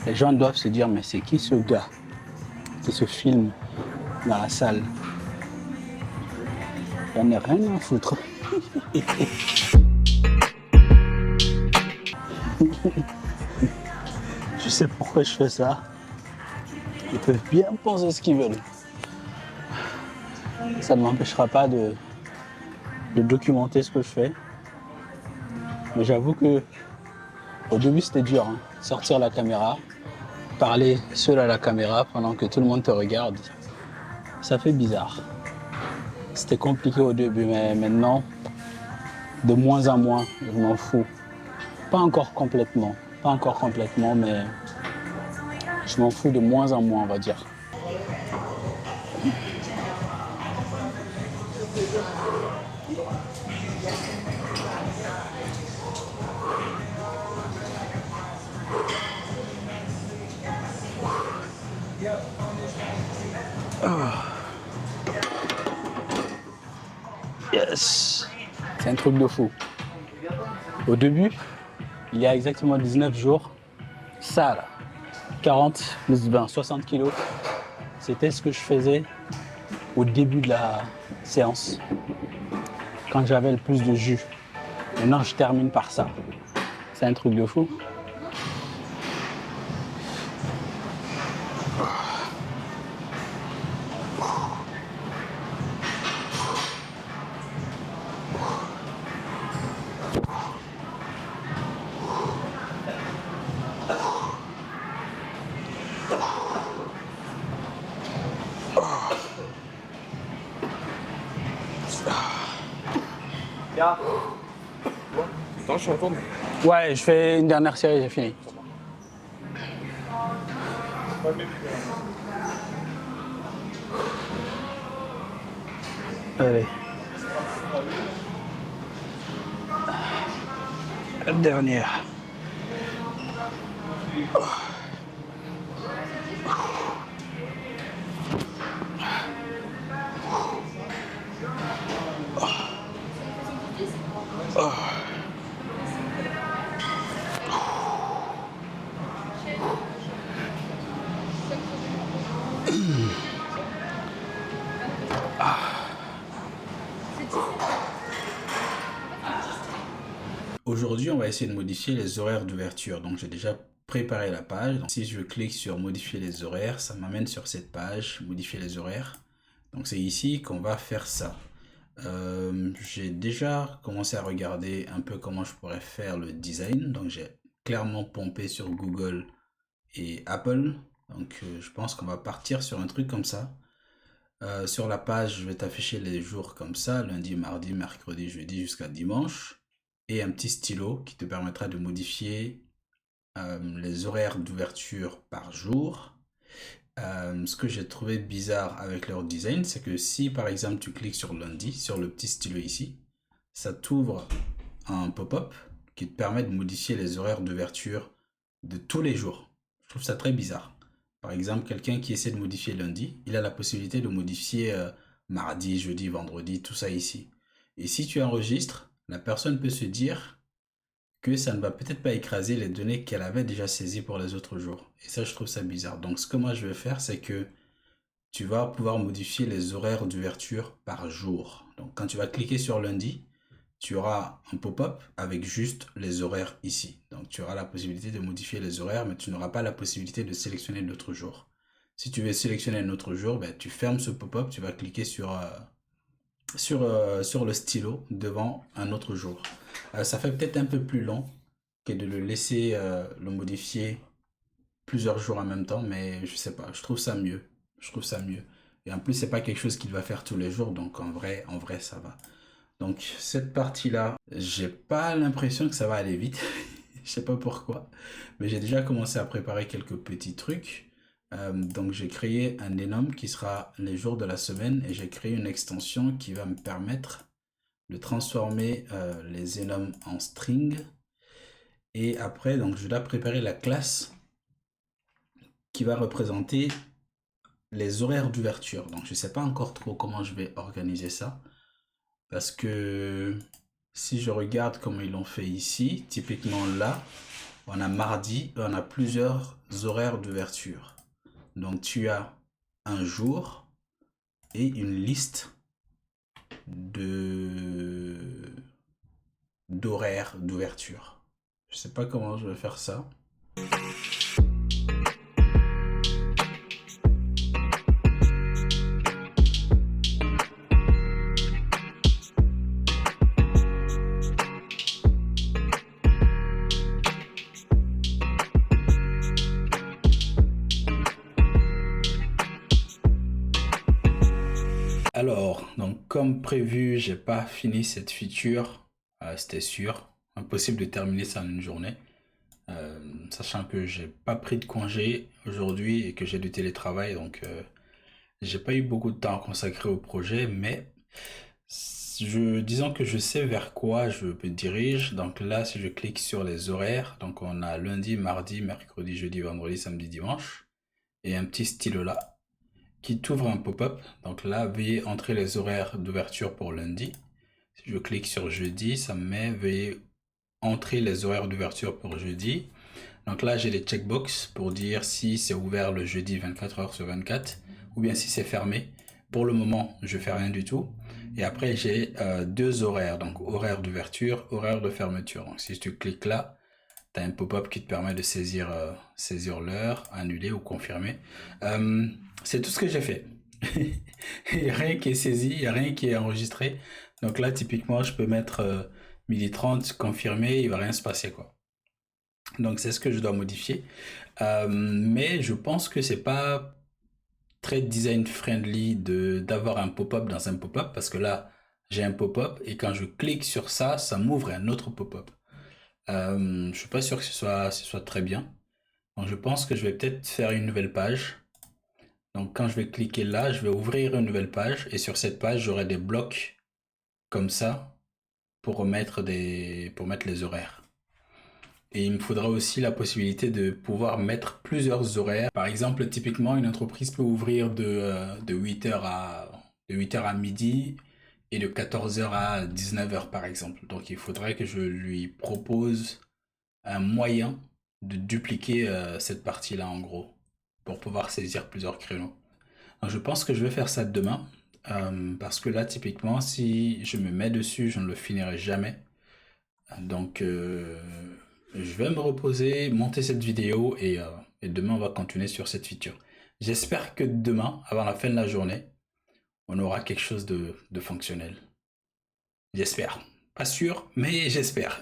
Les gens doivent se dire, mais c'est qui ce gars qui se filme dans la salle? J'en ai rien à foutre. Je sais pourquoi je fais ça. Ils peuvent bien penser ce qu'ils veulent. Ça ne m'empêchera pas de documenter ce que je fais. Mais j'avoue que au début c'était dur, hein. Sortir la caméra, parler seul à la caméra pendant que tout le monde te regarde, ça fait bizarre. C'était compliqué au début, mais maintenant, de moins en moins, je m'en fous. Pas encore complètement, mais je m'en fous de moins en moins, on va dire. Yes! C'est un truc de fou. Au début, il y a exactement 19 jours, ça là, 40 plus 20, 60 kilos, c'était ce que je faisais au début de la séance, quand j'avais le plus de jus. Maintenant, je termine par ça. C'est un truc de fou. Attends, je suis en tourne. Ouais, je fais une dernière série, j'ai fini. Allez. La dernière. Aujourd'hui, on va essayer de modifier les horaires d'ouverture. Donc, j'ai déjà préparé la page. Donc, si je clique sur modifier les horaires, ça m'amène sur cette page, modifier les horaires. Donc, c'est ici qu'on va faire ça. J'ai déjà commencé à regarder un peu comment je pourrais faire le design. Donc, j'ai clairement pompé sur Google et Apple. Donc, je pense qu'on va partir sur un truc comme ça. Sur la page, je vais t'afficher les jours comme ça, lundi, mardi, mercredi, jeudi jusqu'à dimanche. Et un petit stylo qui te permettra de modifier les horaires d'ouverture par jour. Ce que j'ai trouvé bizarre avec leur design, c'est que si par exemple tu cliques sur lundi, sur le petit stylo ici, ça t'ouvre un pop-up qui te permet de modifier les horaires d'ouverture de tous les jours. Je trouve ça très bizarre. Par exemple, quelqu'un qui essaie de modifier lundi, il a la possibilité de modifier mardi, jeudi, vendredi, tout ça ici. Et si tu enregistres, la personne peut se dire que ça ne va peut-être pas écraser les données qu'elle avait déjà saisies pour les autres jours. Et ça, je trouve ça bizarre. Donc, ce que moi je vais faire, c'est que tu vas pouvoir modifier les horaires d'ouverture par jour. Donc, quand tu vas cliquer sur lundi, tu auras un pop-up avec juste les horaires ici. Donc, tu auras la possibilité de modifier les horaires, mais tu n'auras pas la possibilité de sélectionner d'autres jours. Si tu veux sélectionner un autre jour, ben, tu fermes ce pop-up, tu vas cliquer sur le stylo devant un autre jour. Ça fait peut-être un peu plus long que de le laisser le modifier plusieurs jours en même temps, mais je sais pas, je trouve ça mieux. Je trouve ça mieux. Et en plus, c'est pas quelque chose qu'il va faire tous les jours, donc en vrai, ça va. Donc cette partie-là, j'ai pas l'impression que ça va aller vite. Je sais pas pourquoi, mais j'ai déjà commencé à préparer quelques petits trucs. Donc j'ai créé un enum qui sera les jours de la semaine et j'ai créé une extension qui va me permettre de transformer les enums en string. Et après, donc je dois préparer la classe qui va représenter les horaires d'ouverture. Donc je sais pas encore trop comment je vais organiser ça. Parce que si je regarde comment ils l'ont fait ici, typiquement là, on a mardi, on a plusieurs horaires d'ouverture. Donc tu as un jour et une liste d'horaires d'ouverture. Je sais pas comment je vais faire ça. Alors, donc comme prévu, j'ai pas fini cette feature, c'était sûr, impossible de terminer ça en une journée, sachant que j'ai pas pris de congé aujourd'hui et que j'ai du télétravail, donc j'ai pas eu beaucoup de temps à consacrer au projet, mais disons que je sais vers quoi je me dirige. Donc là, si je clique sur les horaires, donc on a lundi, mardi, mercredi, jeudi, vendredi, samedi, dimanche, et un petit stylo là qui t'ouvre un pop-up. Donc là, veuillez entrer les horaires d'ouverture pour lundi. Si je clique sur jeudi, ça me met veuillez entrer les horaires d'ouverture pour jeudi. Donc là, j'ai les checkbox pour dire si c'est ouvert le jeudi 24 heures sur 24 ou bien si c'est fermé. Pour le moment, je fais rien du tout. Et après, j'ai deux horaires. Donc horaire d'ouverture, horaire de fermeture. Donc si tu cliques là, tu as un pop-up qui te permet de saisir l'heure, annuler ou confirmer. C'est tout ce que j'ai fait. Il n'y a rien qui est saisi, il n'y a rien qui est enregistré. Donc là, typiquement, je peux mettre 12h30, confirmer, il ne va rien se passer, quoi. Donc c'est ce que je dois modifier. Mais je pense que c'est pas très design friendly d'avoir un pop-up dans un pop-up parce que là, j'ai un pop-up et quand je clique sur ça, ça m'ouvre un autre pop-up. Je suis pas sûr que ce soit très bien. Donc je pense que je vais peut-être faire une nouvelle page. Donc quand je vais cliquer là, je vais ouvrir une nouvelle page et sur cette page, j'aurai des blocs comme ça pour mettre les horaires. Et il me faudra aussi la possibilité de pouvoir mettre plusieurs horaires. Par exemple, typiquement, une entreprise peut ouvrir de 8h à midi et de 14h à 19h par exemple. Donc il faudrait que je lui propose un moyen de dupliquer cette partie-là en gros pour pouvoir saisir plusieurs créneaux. Donc, je pense que je vais faire ça demain parce que là typiquement si je me mets dessus je ne le finirai jamais. Donc je vais me reposer, monter cette vidéo et demain on va continuer sur cette feature. J'espère que demain, avant la fin de la journée, on aura quelque chose de fonctionnel. J'espère. Pas sûr, mais j'espère.